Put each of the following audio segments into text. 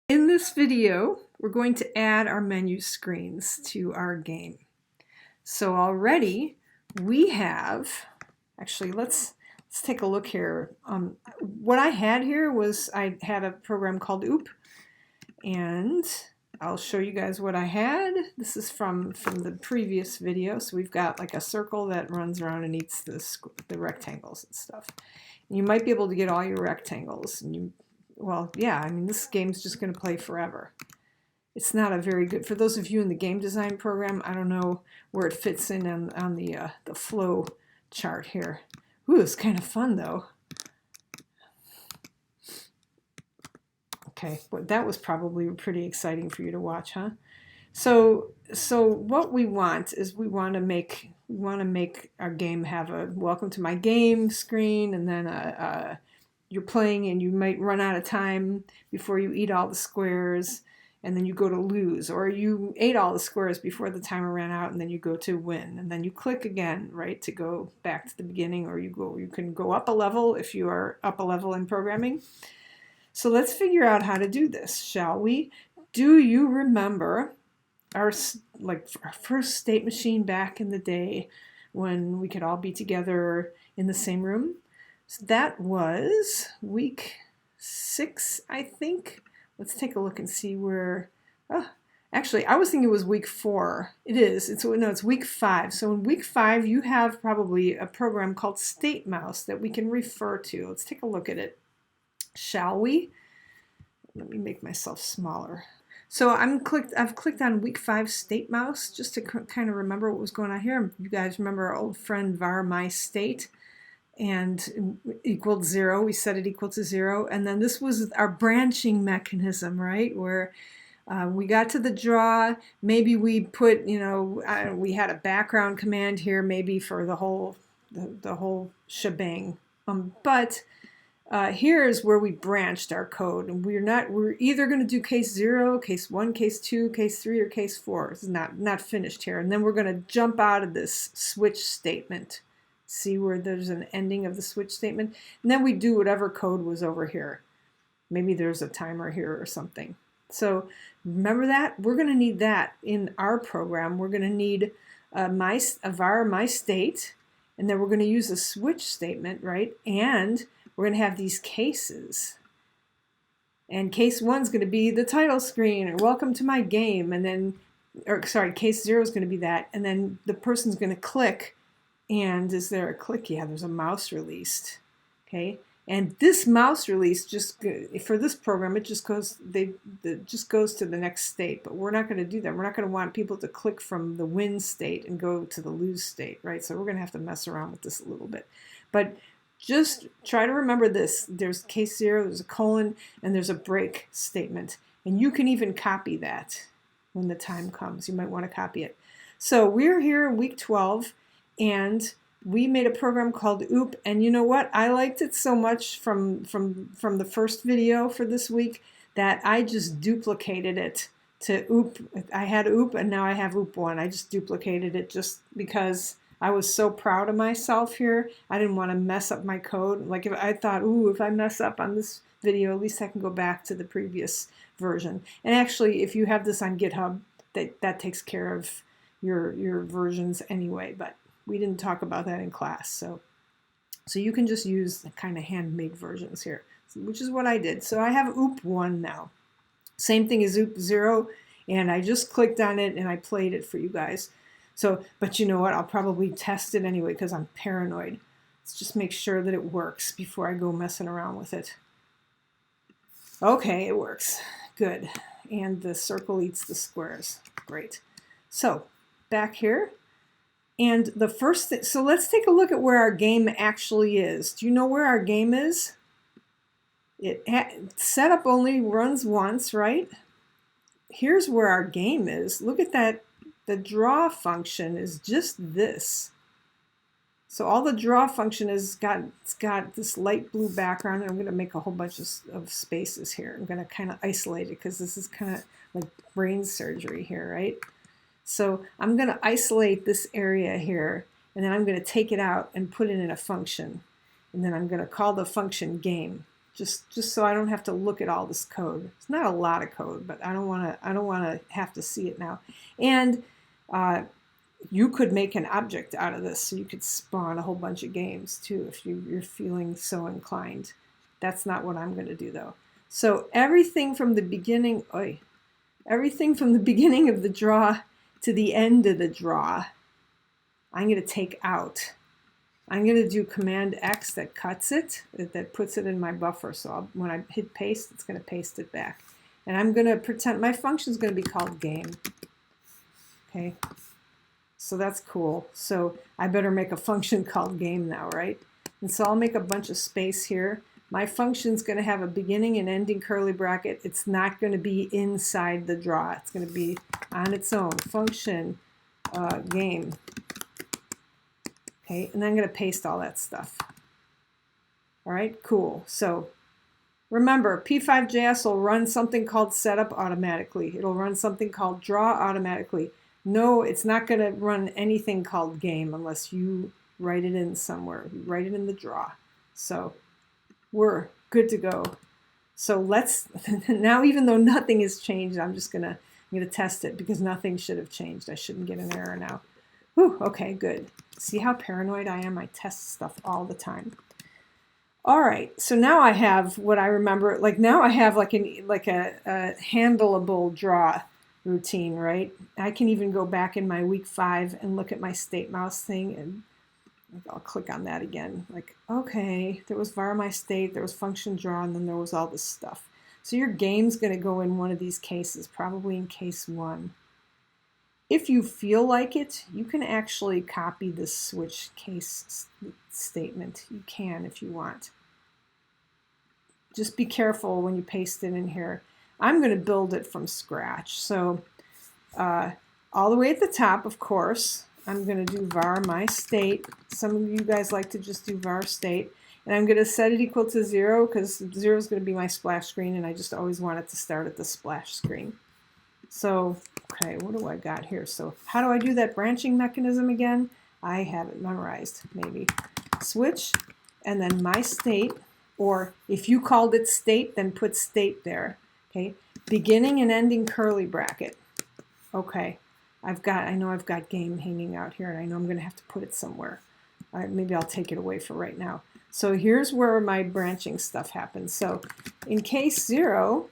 In this video, we're going to add our menu screens to our game. So already we have, actually let's take a look here. What I had here was I had a program called OOP, and I'll show you guys what I had. This is from the previous video. So we've got like a circle that runs around and eats the rectangles and stuff. And you might be able to get all your rectangles, and well, yeah, I mean, this game's just going to play forever. It's not a very good, for those of you in the game design program, I don't know where it fits in on the flow chart here. Ooh, it's kind of fun though. Okay, well, that was probably pretty exciting for you to watch, huh? So what we want is we want to make our game have a welcome to my game screen, and then you're playing and you might run out of time before you eat all the squares, and then you go to lose, or you ate all the squares before the timer ran out and then you go to win, and then you click again, right, to go back to the beginning, or you can go up a level if you are up a level in programming. So let's figure out how to do this, shall we? Do you remember our first state machine back in the day when we could all be together in the same room? So that was week 6, I think. Let's take a look and see where. Oh, actually, I was thinking it was week 4. It is. It's week 5. So in week 5, you have probably a program called State Mouse that we can refer to. Let's take a look at it, shall we? Let me make myself smaller. So I've clicked on week 5 State Mouse just to kind of remember what was going on here. You guys remember our old friend var my state, and equaled 0. We set it equal to 0, and then this was our branching mechanism, right? Where we got to the draw. Maybe we put, we had a background command here, maybe for the whole shebang. But here's where we branched our code, and we're either going to do case 0, case 1, case 2, case 3, or case 4. It's not finished here, and then we're going to jump out of this switch statement. See where there's an ending of the switch statement, and then we do whatever code was over here. Maybe there's a timer here or something. So remember that we're going to need that in our program. We're going to need a var my state, and then we're going to use a switch statement, right? And we're going to have these cases. And case 1 is going to be the title screen, or welcome to my game, and then, case 0 is going to be that, and then the person's going to click. And is there a click? Yeah, there's a mouse released. Okay, and this mouse release just for this program, it just goes to the next state. But we're not going to do that. We're not going to want people to click from the win state and go to the lose state, right? So we're going to have to mess around with this a little bit. But just try to remember this. There's case 0, there's a colon, and there's a break statement. And you can even copy that when the time comes. You might want to copy it. So we're here in week 12. And we made a program called OOP, and you know what? I liked it so much from the first video for this week that I just duplicated it to OOP. I had OOP, and now I have OOP1. I just duplicated it just because I was so proud of myself here. I didn't want to mess up my code. Like, if I thought, ooh, if I mess up on this video, at least I can go back to the previous version. And actually, if you have this on GitHub, that takes care of your versions anyway, but we didn't talk about that in class, so you can just use the kind of handmade versions here, which is what I did. So I have OOP1 now. Same thing as OOP0, and I just clicked on it and I played it for you guys. So, but you know what? I'll probably test it anyway because I'm paranoid. Let's just make sure that it works before I go messing around with it. Okay, it works. Good. And the circle eats the squares. Great. So back here. And the first thing, so let's take a look at where our game actually is. Do you know where our game is? Setup only runs once, right? Here's where our game is. Look at that. The draw function is just this. So all the draw function is it's got this light blue background, and I'm going to make a whole bunch of spaces here. I'm going to kind of isolate it because this is kind of like brain surgery here, right? So I'm going to isolate this area here, and then I'm going to take it out and put it in a function. And then I'm going to call the function game. just so I don't have to look at all this code. It's not a lot of code, but I don't want to have to see it now. And you could make an object out of this, so you could spawn a whole bunch of games too if you're feeling so inclined. That's not what I'm going to do though. So everything from the beginning, everything from the beginning of the draw to the end of the draw, I'm going to take out. I'm going to do Command X that cuts it, that puts it in my buffer. So when I hit paste, it's going to paste it back. And I'm going to pretend my function is going to be called game. Okay, so that's cool. So I better make a function called game now, right? And so I'll make a bunch of space here. My function's going to have a beginning and ending curly bracket. It's not going to be inside the draw. It's going to be on its own. Function game. Okay, and then I'm going to paste all that stuff. All right, cool. So remember, P5JS will run something called setup automatically. It'll run something called draw automatically. No, it's not going to run anything called game unless you write it in somewhere. You write it in the draw. So we're good to go. So let's, now even though nothing has changed, I'm going to test it because nothing should have changed. I shouldn't get an error now. Whew, okay, good. See how paranoid I am? I test stuff all the time. All right, so now I have what I remember. Like now I have like a handleable draw routine, right? I can even go back in my week 5 and look at my state mouse thing, and I'll click on that again. Like, okay, there was var my state, there was function draw, and then there was all this stuff. So your game's going to go in one of these cases, probably in case 1. If you feel like it, you can actually copy this switch case statement. You can if you want. Just be careful when you paste it in here. I'm going to build it from scratch. So all the way at the top, of course, I'm going to do var my state. Some of you guys like to just do var state. And I'm going to set it equal to 0 because 0 is going to be my splash screen, and I just always want it to start at the splash screen. So, okay, what do I got here? So how do I do that branching mechanism again? I have it memorized, maybe. Switch, and then my state, or if you called it state, then put state there. Okay, beginning and ending curly bracket. Okay, I know I've got game hanging out here, and I know I'm going to have to put it somewhere. Maybe I'll take it away for right now. So here's where my branching stuff happens. So in case 0,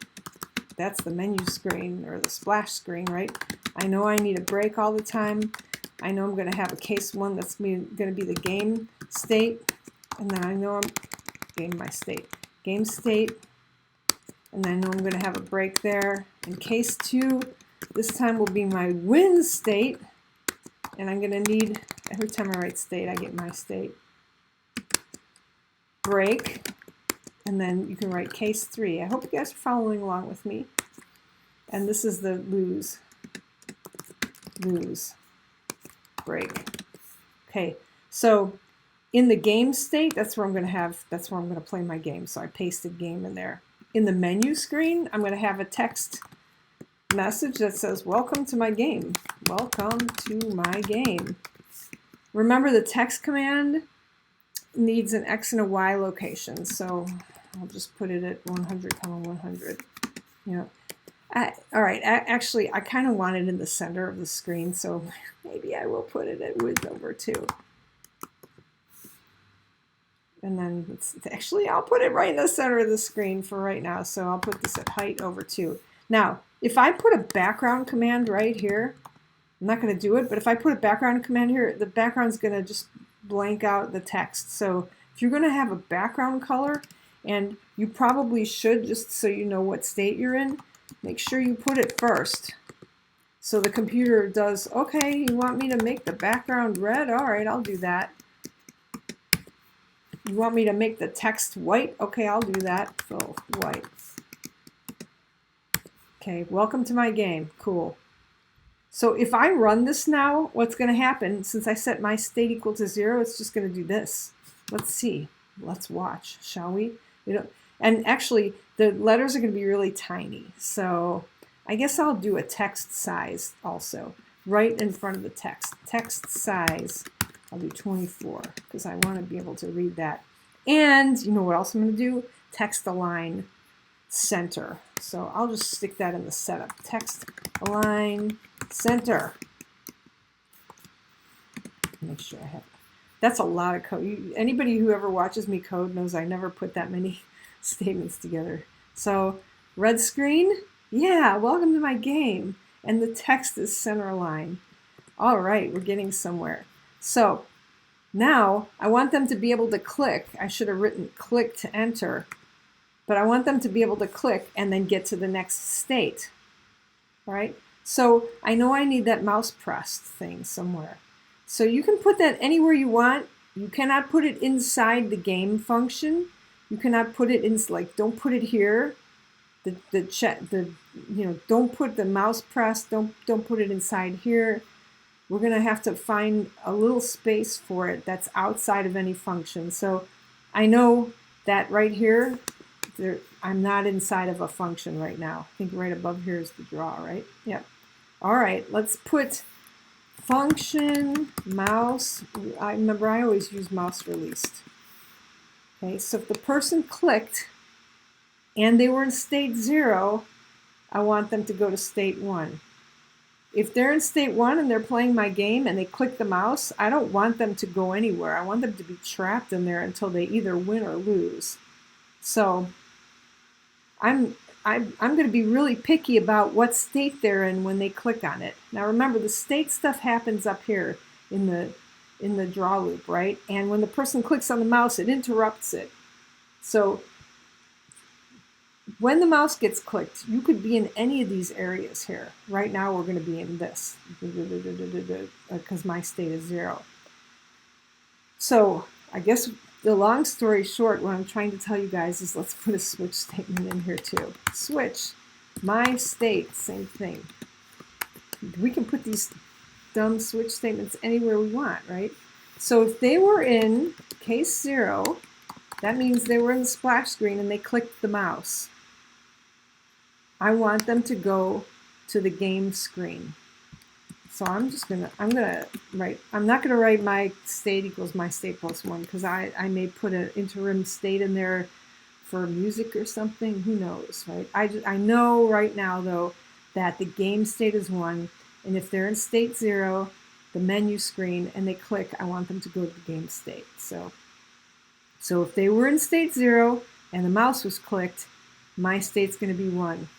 that's the menu screen or the splash screen, right? I know I need a break all the time. I know I'm going to have a case 1 that's going to be the game state. And then I know I'm my state. Game state. And then I know I'm going to have a break there. In case 2, this time will be my win state. And I'm going to need, every time I write state, I get my state. Break. And then you can write case 3. I hope you guys are following along with me. And this is the lose, break. Okay, so in the game state, that's where I'm going to play my game. So I pasted game in there. In the menu screen, I'm going to have a text message that says, welcome to my game. Welcome to my game. Remember, the text command needs an X and a Y location. So I'll just put it at 100, 100. You know, all right. Actually, I kind of want it in the center of the screen, so maybe I will put it at width over 2. And then actually, I'll put it right in the center of the screen for right now. So I'll put this at height over 2. Now, if I put a background command right here, I'm not going to do it, but if I put a background command here, the background's going to just blank out the text. So if you're going to have a background color, and you probably should, just so you know what state you're in, make sure you put it first. So the computer does, okay, you want me to make the background red? All right, I'll do that. You want me to make the text white? Okay, I'll do that. So white. Okay, welcome to my game. Cool. So if I run this now, what's going to happen, since I set my state equal to 0, it's just going to do this. Let's see. Let's watch, shall we? And actually, the letters are going to be really tiny. So I guess I'll do a text size also, right in front of the text. Text size, I'll do 24, because I want to be able to read that. And you know what else I'm going to do? text align center. So I'll just stick that in the setup. Text align center. Make sure I have. That's a lot of code. Anybody who ever watches me code knows I never put that many statements together. So red screen, yeah, welcome to my game. And the text is center align. All right, we're getting somewhere. So now I want them to be able to click. I should have written click to enter, but I want them to be able to click and then get to the next state. All right, so I know I need that mouse pressed thing somewhere. So you can put that anywhere you want. You cannot put it inside the game function. You cannot put it in, like, don't put it here. Don't put the mouse press. Don't put it inside here. We're gonna have to find a little space for it that's outside of any function. So I know that right here, I'm not inside of a function right now. I think right above here is the draw, right? Yep. All right, let's put function mouse. I remember I always use mouse released. Okay, so if the person clicked and they were in state 0, I want them to go to state 1. If they're in state 1 and they're playing my game and they click the mouse, I don't want them to go anywhere. I want them to be trapped in there until they either win or lose. So I'm going to be really picky about what state they're in when they click on it. Now remember, the state stuff happens up here in the draw loop, right? And when the person clicks on the mouse, it interrupts it. So when the mouse gets clicked, you could be in any of these areas here. Right now we're going to be in this because my state is 0. So I guess the long story short, what I'm trying to tell you guys is let's put a switch statement in here too. Switch, my state, same thing. We can put these dumb switch statements anywhere we want, right? So if they were in case 0, that means they were in the splash screen and they clicked the mouse. I want them to go to the game screen. So I'm not gonna write my state equals my state plus 1 because I may put an interim state in there for music or something. Who knows, right? I know right now though that the game state is 1, and if they're in state 0, the menu screen, and they click, I want them to go to the game state. So if they were in state 0 and the mouse was clicked, my state's going to be 1,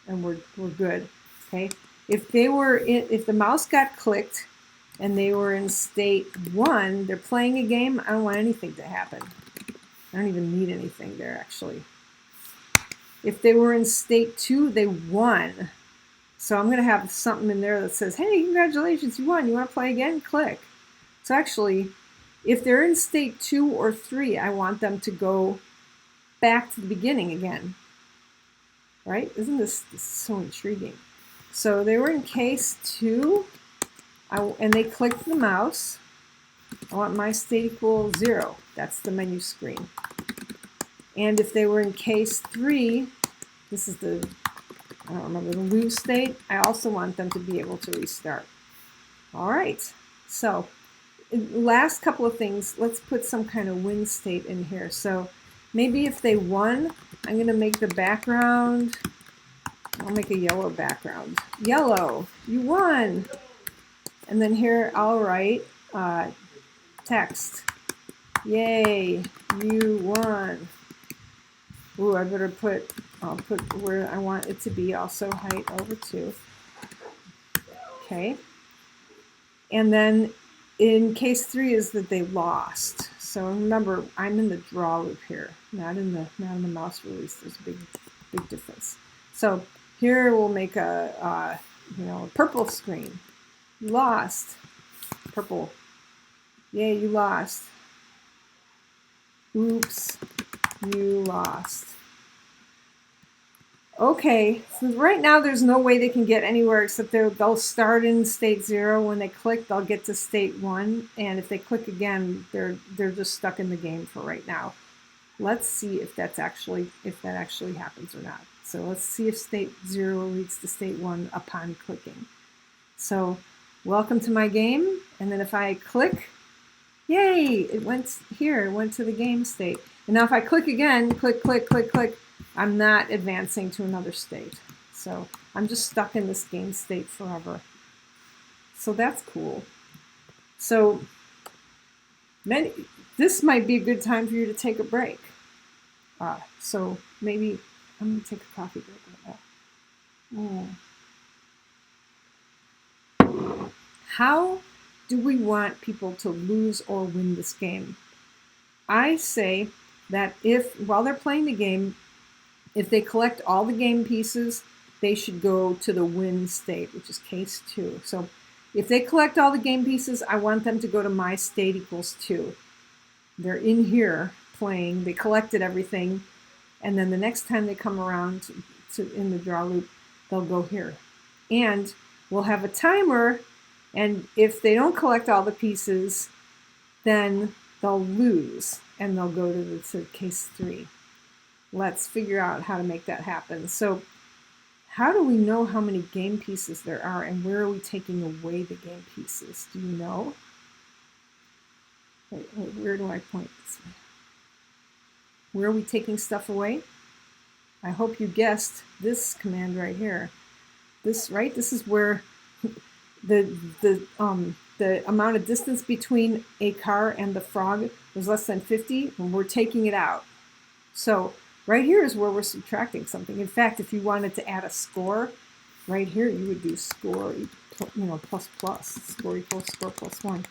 and we're good. Okay. If the mouse got clicked and they were in state 1, they're playing a game, I don't want anything to happen. I don't even need anything there, actually. If they were in state 2, they won. So I'm going to have something in there that says, hey, congratulations, you won. You want to play again? Click. So actually, if they're in state 2 or 3, I want them to go back to the beginning again. Right? Isn't this so intriguing? So they were in case 2, and they clicked the mouse. I want my state equal 0. That's the menu screen. And if they were in case 3, this is the lose state, I also want them to be able to restart. All right. So last couple of things, let's put some kind of win state in here. So maybe if they won, I'm going to make the background, I'll make a yellow background. Yellow, you won. And then here I'll write text. Yay, you won. Ooh, I better I'll put where I want it to be, also height over 2. Okay. And then in case 3 is that they lost. So remember, I'm in the draw loop here, not in the mouse release. There's a big difference. So here we'll make a purple screen. You lost. Purple. Yay, you lost. Oops, you lost. Okay, so right now there's no way they can get anywhere except they'll start in state 0. When they click, they'll get to state 1, and if they click again, they're just stuck in the game for right now. Let's see if that actually happens or not. So let's see if state 0 leads to state 1 upon clicking. So welcome to my game, and then if I click, yay, it went here, it went to the game state. And now if I click again, click, click, click, click, I'm not advancing to another state. So I'm just stuck in this game state forever. So that's cool. So this might be a good time for you to take a break. So maybe I'm going to take a coffee break with that. How do we want people to lose or win this game? I say that while they're playing the game, if they collect all the game pieces, they should go to the win state, which is case 2. So if they collect all the game pieces, I want them to go to my state equals 2. They're in here playing, they collected everything, and then the next time they come around in the draw loop, they'll go here. And we'll have a timer, and if they don't collect all the pieces, then they'll lose, and they'll go to case 3. Let's figure out how to make that happen. So how do we know how many game pieces there are, and where are we taking away the game pieces? Do you know? Wait, where do I point this way? Where are we taking stuff away? I hope you guessed this command right here. This, right? This is where the amount of distance between a car and the frog was less than 50, and we're taking it out. So right here is where we're subtracting something. In fact, if you wanted to add a score, right here you would do score, plus plus, score equals score plus 1.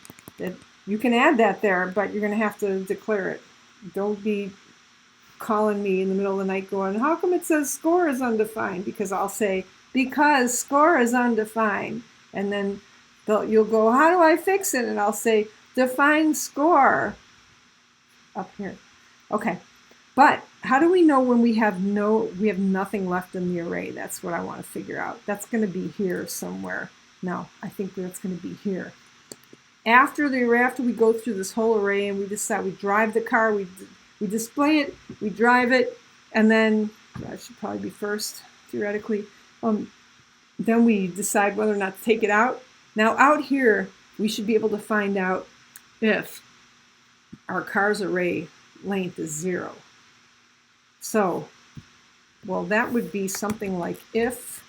You can add that there, but you're going to have to declare it. Don't be calling me in the middle of the night going, how come it says score is undefined? Because I'll say, because score is undefined. And then you'll go, how do I fix it? And I'll say, define score up here. Okay. But how do we know when we have nothing left in the array? That's what I want to figure out. That's going to be here somewhere. No, I think that's going to be here. After we go through this whole array and we decide, we drive the car, we display it, we drive it, and then that should probably be first, theoretically. Then we decide whether or not to take it out. Now out here, we should be able to find out if our car's array length is 0. So, well, that would be something like if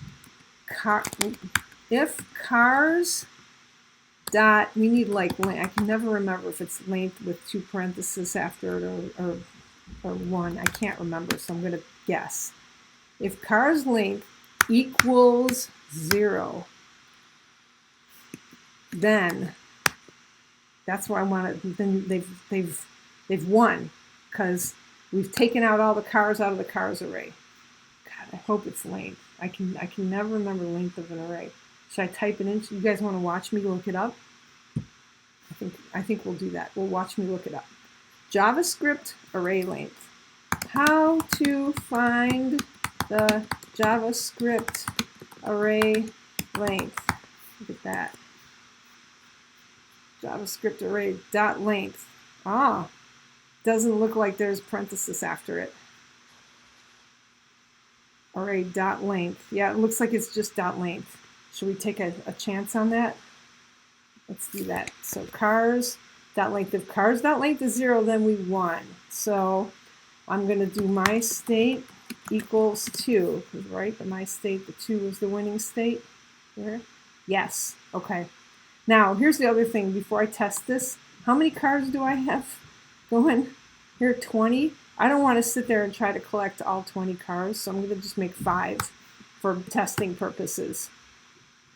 cars dot, we need like, I can never remember if it's length with 2 parentheses after it or 1. I can't remember, so I'm going to guess. If cars length equals 0, then that's where I want it. Then they've won, because we've taken out all the cars out of the cars array. God, I hope it's length. I can never remember length of an array. Should I type it in? You guys want to watch me look it up? I think we'll do that. We'll watch me look it up. JavaScript array length. How to find the JavaScript array length. Look at that. JavaScript array dot length. Doesn't look like there's parenthesis after it. Array dot length. Yeah, it looks like it's just dot length. Should we take a chance on that? Let's do that. So cars dot length. If cars dot length is 0, then we won. So I'm going to do my state equals 2. Right? The my state, the 2 is the winning state. Here. Yes. Okay. Now here's the other thing. Before I test this, how many cars do I have going? Here, 20. I don't want to sit there and try to collect all 20 cars, so I'm going to just make 5 for testing purposes.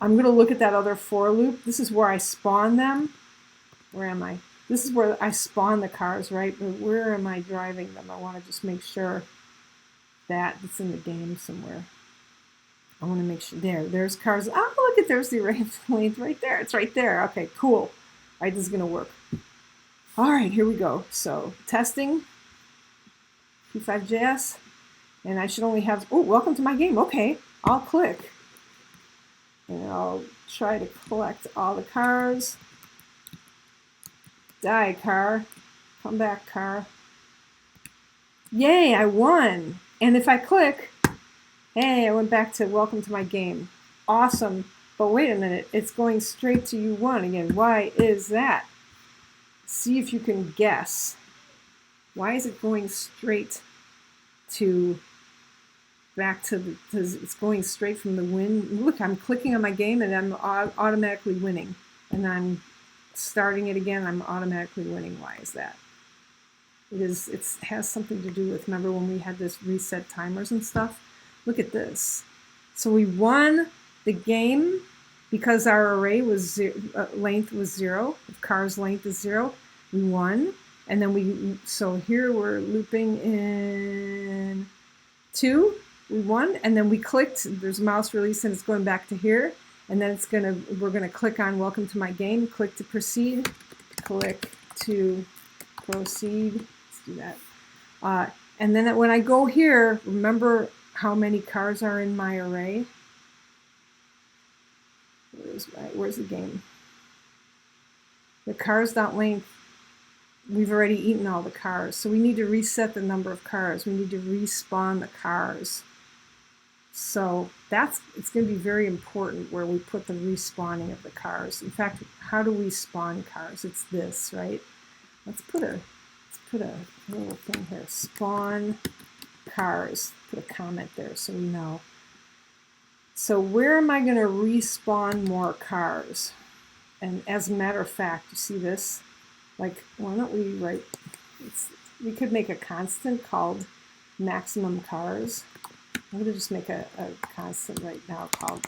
I'm going to look at that other for loop. This is where I spawn them. Where am I? This is where I spawn the cars, right? But where am I driving them? I want to just make sure that it's in the game somewhere. I want to make sure. There's cars. Oh, look at, there's the array of length right there. It's right there. Okay, cool. All right, this is going to work. All right, here we go. So testing, P5JS, and I should only have, welcome to my game. Okay, I'll click. And I'll try to collect all the cars. Die, car. Come back, car. Yay, I won. And if I click, hey, I went back to welcome to my game. Awesome. But wait a minute, it's going straight to you won again. Why is that? See if you can guess. Why is it going straight to back to the, it's going straight from the win. Look, I'm clicking on my game and I'm automatically winning. And I'm starting it again, I'm automatically winning. Why is that? It has something to do with, remember when we had this reset timers and stuff? Look at this. So we won the game because our array was length was 0. If car's length is 0, we won. And then so here we're looping in 2. We won, and then we clicked. There's a mouse release, and it's going back to here. And then we're gonna click on Welcome to My Game. Click to proceed. Click to proceed. Let's do that. And then when I go here, remember how many cars are in my array? Where's the game? The cars.length. We've already eaten all the cars, so we need to reset the number of cars. We need to respawn the cars. So it's going to be very important where we put the respawning of the cars. In fact, how do we spawn cars? It's this, right? Let's put a little thing here. Spawn cars. Put a comment there so we know. So where am I going to respawn more cars? And as a matter of fact, you see this? Like, why don't we write? We could make a constant called maximum cars. I'm going to just make a constant right now called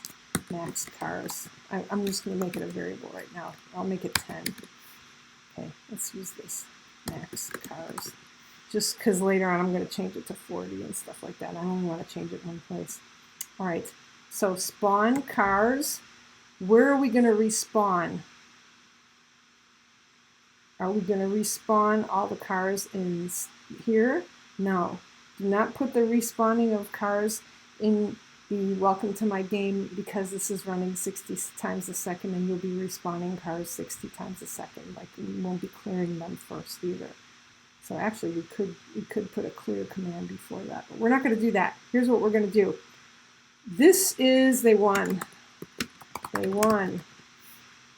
max cars. I'm just going to make it a variable right now. I'll make it 10. Okay, let's use this, max cars. Just because later on I'm going to change it to 40 and stuff like that. I only want to change it one place. All right, so spawn cars. Where are we going to respawn? Are we going to respawn all the cars in here? No. Do not put the respawning of cars in the Welcome to My Game because this is running 60 times a second and you'll be respawning cars 60 times a second. Like, we won't be clearing them first either. So actually we could put a clear command before that, but we're not going to do that. Here's what we're going to do. This is they won. They won.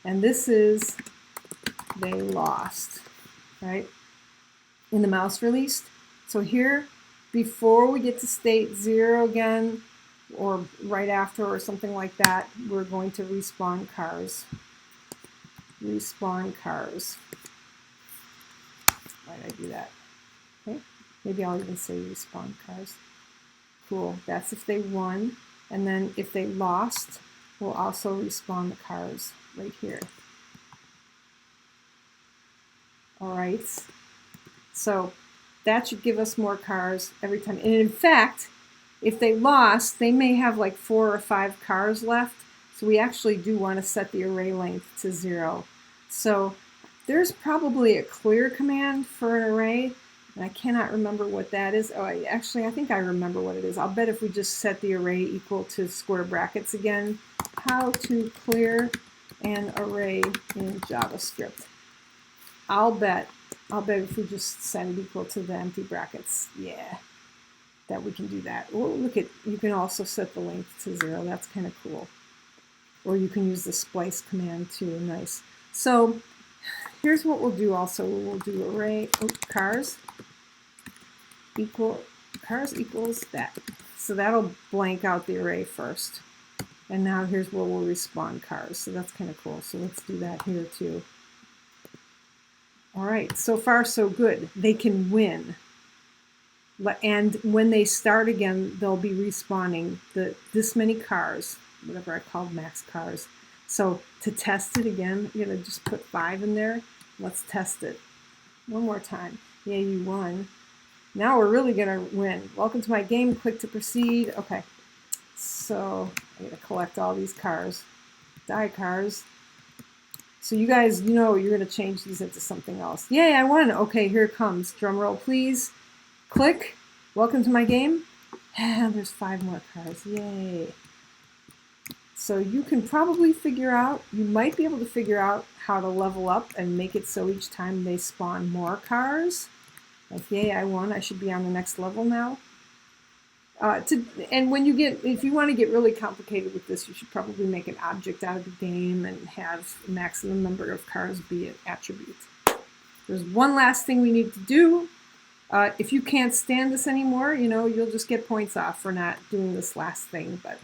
And this is they lost, right? In the mouse released. So here, before we get to state 0 again, or right after or something like that, we're going to respawn cars. Respawn cars. Why did I do that? Okay, maybe I'll even say respawn cars. Cool, that's if they won. And then if they lost, we'll also respawn the cars right here. All right, so that should give us more cars every time. And in fact, if they lost, they may have like 4 or 5 cars left. So we actually do want to set the array length to 0. So there's probably a clear command for an array, and I cannot remember what that is. Oh, I think I remember what it is. I'll bet if we just set the array equal to square brackets again, how to clear an array in JavaScript. I'll bet if we just set it equal to the empty brackets, yeah, that we can do that. Oh, look at, you can also set the length to 0. That's kind of cool. Or you can use the splice command too. Nice. So here's what we'll do also. We'll do array cars equals that. So that'll blank out the array first. And now here's where we'll respawn cars. So that's kind of cool. So let's do that here too. All right, so far so good. They can win. And when they start again, they'll be respawning this many cars, whatever I called max cars. So to test it again, you're going to just put 5 in there. Let's test it one more time. Yeah, you won. Now we're really going to win. Welcome to my game. Click to proceed. Okay, so I'm going to collect all these cars. Die cars. So you guys, you know, you're going to change these into something else. Yay, I won. Okay, here it comes. Drum roll, please. Click. Welcome to my game. And there's 5 more cars. Yay. So you can probably figure out, you might be able to figure out how to level up and make it so each time they spawn more cars. Like, yay, I won. I should be on the next level now. And when you get, if you want to get really complicated with this, you should probably make an object out of the game and have the maximum number of cars be an attribute. There's one last thing we need to do. If you can't stand this anymore, you'll just get points off for not doing this last thing, but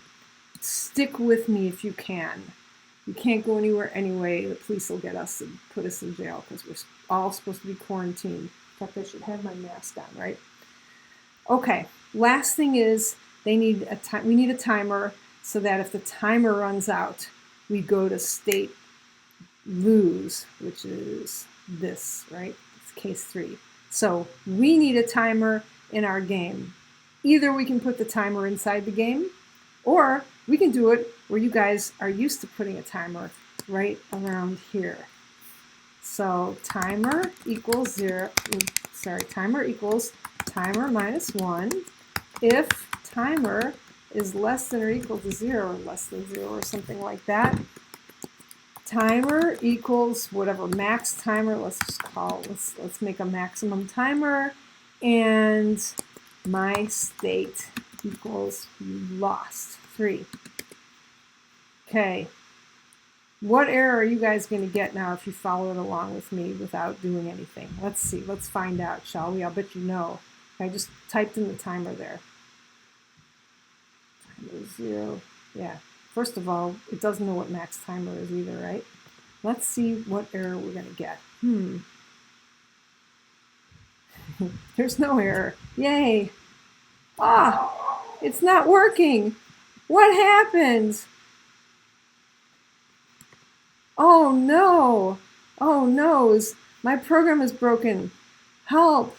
stick with me if you can. You can't go anywhere anyway. The police will get us and put us in jail because we're all supposed to be quarantined. In fact, I should have my mask on, right? Okay, last thing is we need a timer so that if the timer runs out, we go to state lose, which is this, right? It's case 3. So we need a timer in our game. Either we can put the timer inside the game, or we can do it where you guys are used to putting a timer right around here. So timer equals timer minus 1 if timer is less than or equal to 0 or less than 0 or something like that. Timer equals whatever max timer, let's make a maximum timer, and my state equals lost 3. Okay. What error are you guys going to get now if you follow it along with me without doing anything? Let's see. Let's find out, shall we? I'll bet you know. I just typed in the timer there. Timer 0. Yeah. First of all, it doesn't know what max timer is either, right? Let's see what error we're going to get. There's no error. Yay. It's not working. What happened? Oh no. Oh no. My program is broken. Help.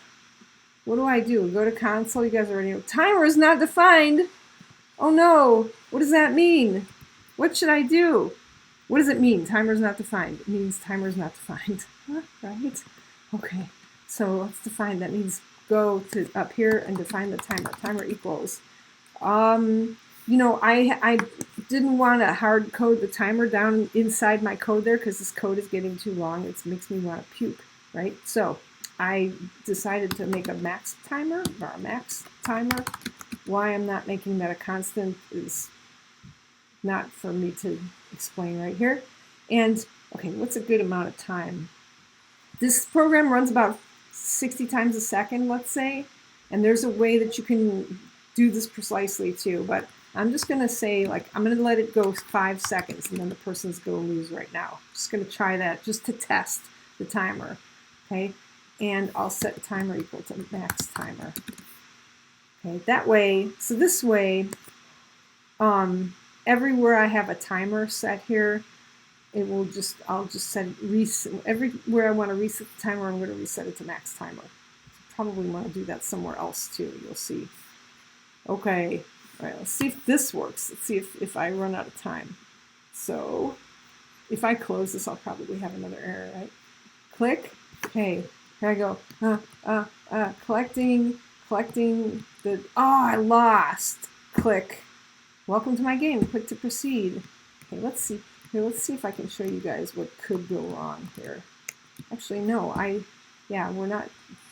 What do? Go to console. You guys already know. Timer is not defined. Oh no. What does that mean? What should I do? What does it mean? Timer is not defined. It means timer is not defined. Right? Okay. So let's define. That means go to up here and define the timer. Timer equals. I didn't want to hard code the timer down inside my code there because this code is getting too long. It makes me want to puke, right? So I decided to make a max timer or a max timer. Why I'm not making that a constant is not for me to explain right here. And okay, what's a good amount of time? This program runs about 60 times a second, let's say, and there's a way that you can do this precisely too, but I'm just going to say, I'm going to let it go 5 seconds, and then the person's going to lose right now. Just going to try that just to test the timer, okay? And I'll set timer equal to max timer. Okay, that way, so this way, everywhere I have a timer set here, I'll just set reset. Everywhere I want to reset the timer, I'm going to reset it to max timer. Probably want to do that somewhere else too, you'll see. Okay, all right, let's see if this works. Let's see if I run out of time. So if I close this, I'll probably have another error, right? Click, okay, here I go. Collecting I lost. Click. Welcome to my game. Click to proceed. Okay, let's see. Here, let's see if I can show you guys what could go wrong here. Actually, no,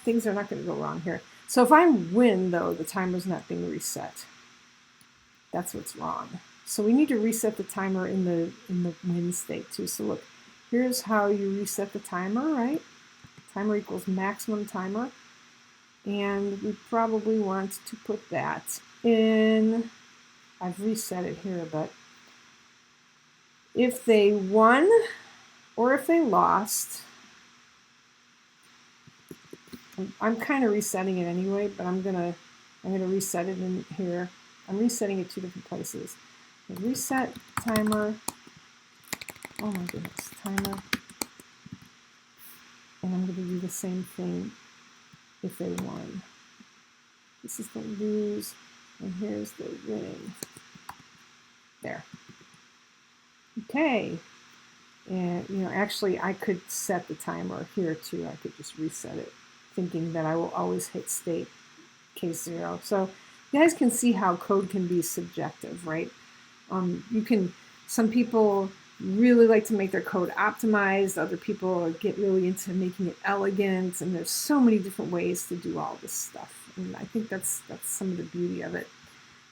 things are not going to go wrong here. So if I win, though, the timer's not being reset. That's what's wrong. So we need to reset the timer in the win state too. So look, here's how you reset the timer, right? Timer equals maximum timer. And we probably want to put that in, I've reset it here, but if they won or if they lost, I'm kind of resetting it anyway, but I'm gonna reset it in here. I'm resetting it 2 different places. Reset timer. Oh my goodness, timer. And I'm gonna do the same thing if they won. This is the lose, and here's the win. There. Okay. And actually I could set the timer here too. I could just reset it, thinking that I will always hit state case 0. So you guys can see how code can be subjective, right? Some people really like to make their code optimized. Other people get really into making it elegant, and there's so many different ways to do all this stuff. And I think that's some of the beauty of it.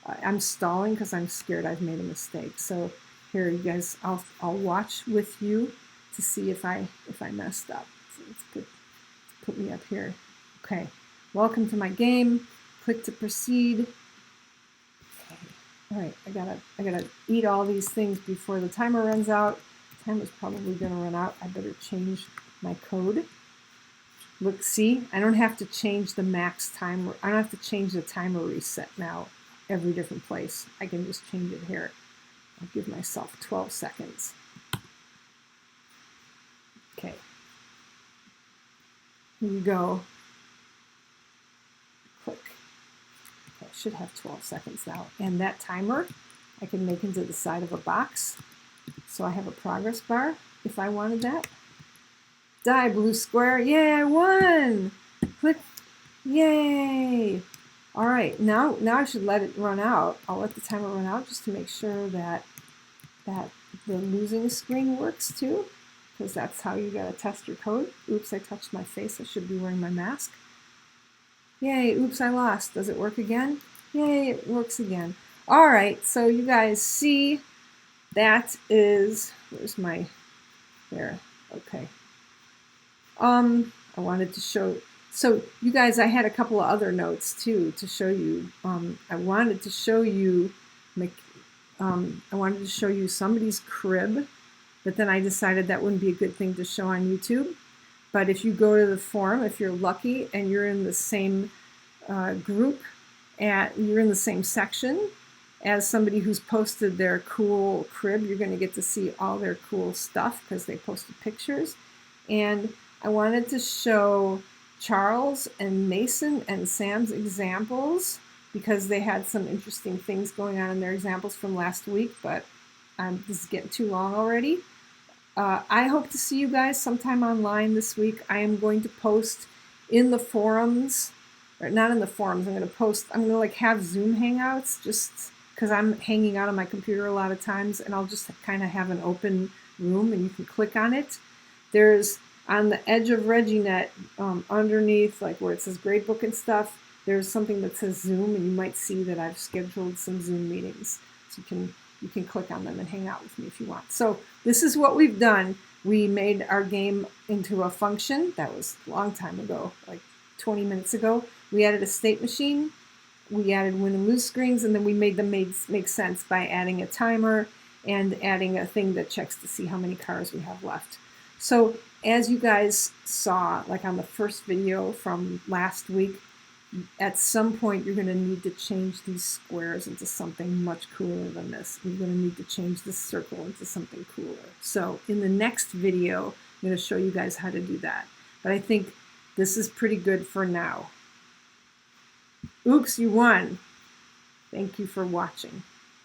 I'm stalling because I'm scared I've made a mistake. So here, you guys, I'll watch with you to see if I messed up. So let's put me up here. Okay. Welcome to my game. Click to proceed. Okay. All right, I gotta eat all these things before the timer runs out. The timer's probably gonna run out. I better change my code. Look, see, I don't have to change the max timer. I don't have to change the timer reset now every different place. I can just change it here. I'll give myself 12 seconds. Okay. Here you go. Click. Okay, I should have 12 seconds now. And that timer I can make into the side of a box. So I have a progress bar if I wanted that. Die, blue square. Yay, I won! Click. Yay! All right, now I should let it run out. I'll let the timer run out just to make sure that the losing screen works too, because that's how you gotta test your code. Oops, I touched my face. I should be wearing my mask. Yay, oops, I lost. Does it work again? Yay, it works again. All right, so you guys see that is, where's my, there, okay. I wanted to show, so you guys, I had a couple of other notes too to show you. I wanted to show you somebody's crib, but then I decided that wouldn't be a good thing to show on YouTube. But if you go to the forum, if you're lucky and you're in the same group, you're in the same section as somebody who's posted their cool crib, you're going to get to see all their cool stuff because they posted pictures. And I wanted to show Charles and Mason and Sam's examples because they had some interesting things going on in their examples from last week, but this is getting too long already. I hope to see you guys sometime online this week. I am going to post in the forums, or not in the forums, I'm going to like have Zoom hangouts just because I'm hanging out on my computer a lot of times, and I'll just kind of have an open room and you can click on it. There's on the edge of ReggieNet, underneath, like where it says gradebook and stuff, there's something that says Zoom, and you might see that I've scheduled some Zoom meetings. So you can click on them and hang out with me if you want. So this is what we've done. We made our game into a function. That was a long time ago, like 20 minutes ago. We added a state machine. We added win and lose screens, and then we made them make sense by adding a timer and adding a thing that checks to see how many cars we have left. So as you guys saw, like on the first video from last week, at some point you're going to need to change these squares into something much cooler than this. You're going to need to change this circle into something cooler. So in the next video, I'm going to show you guys how to do that. But I think this is pretty good for now. Oops, you won. Thank you for watching.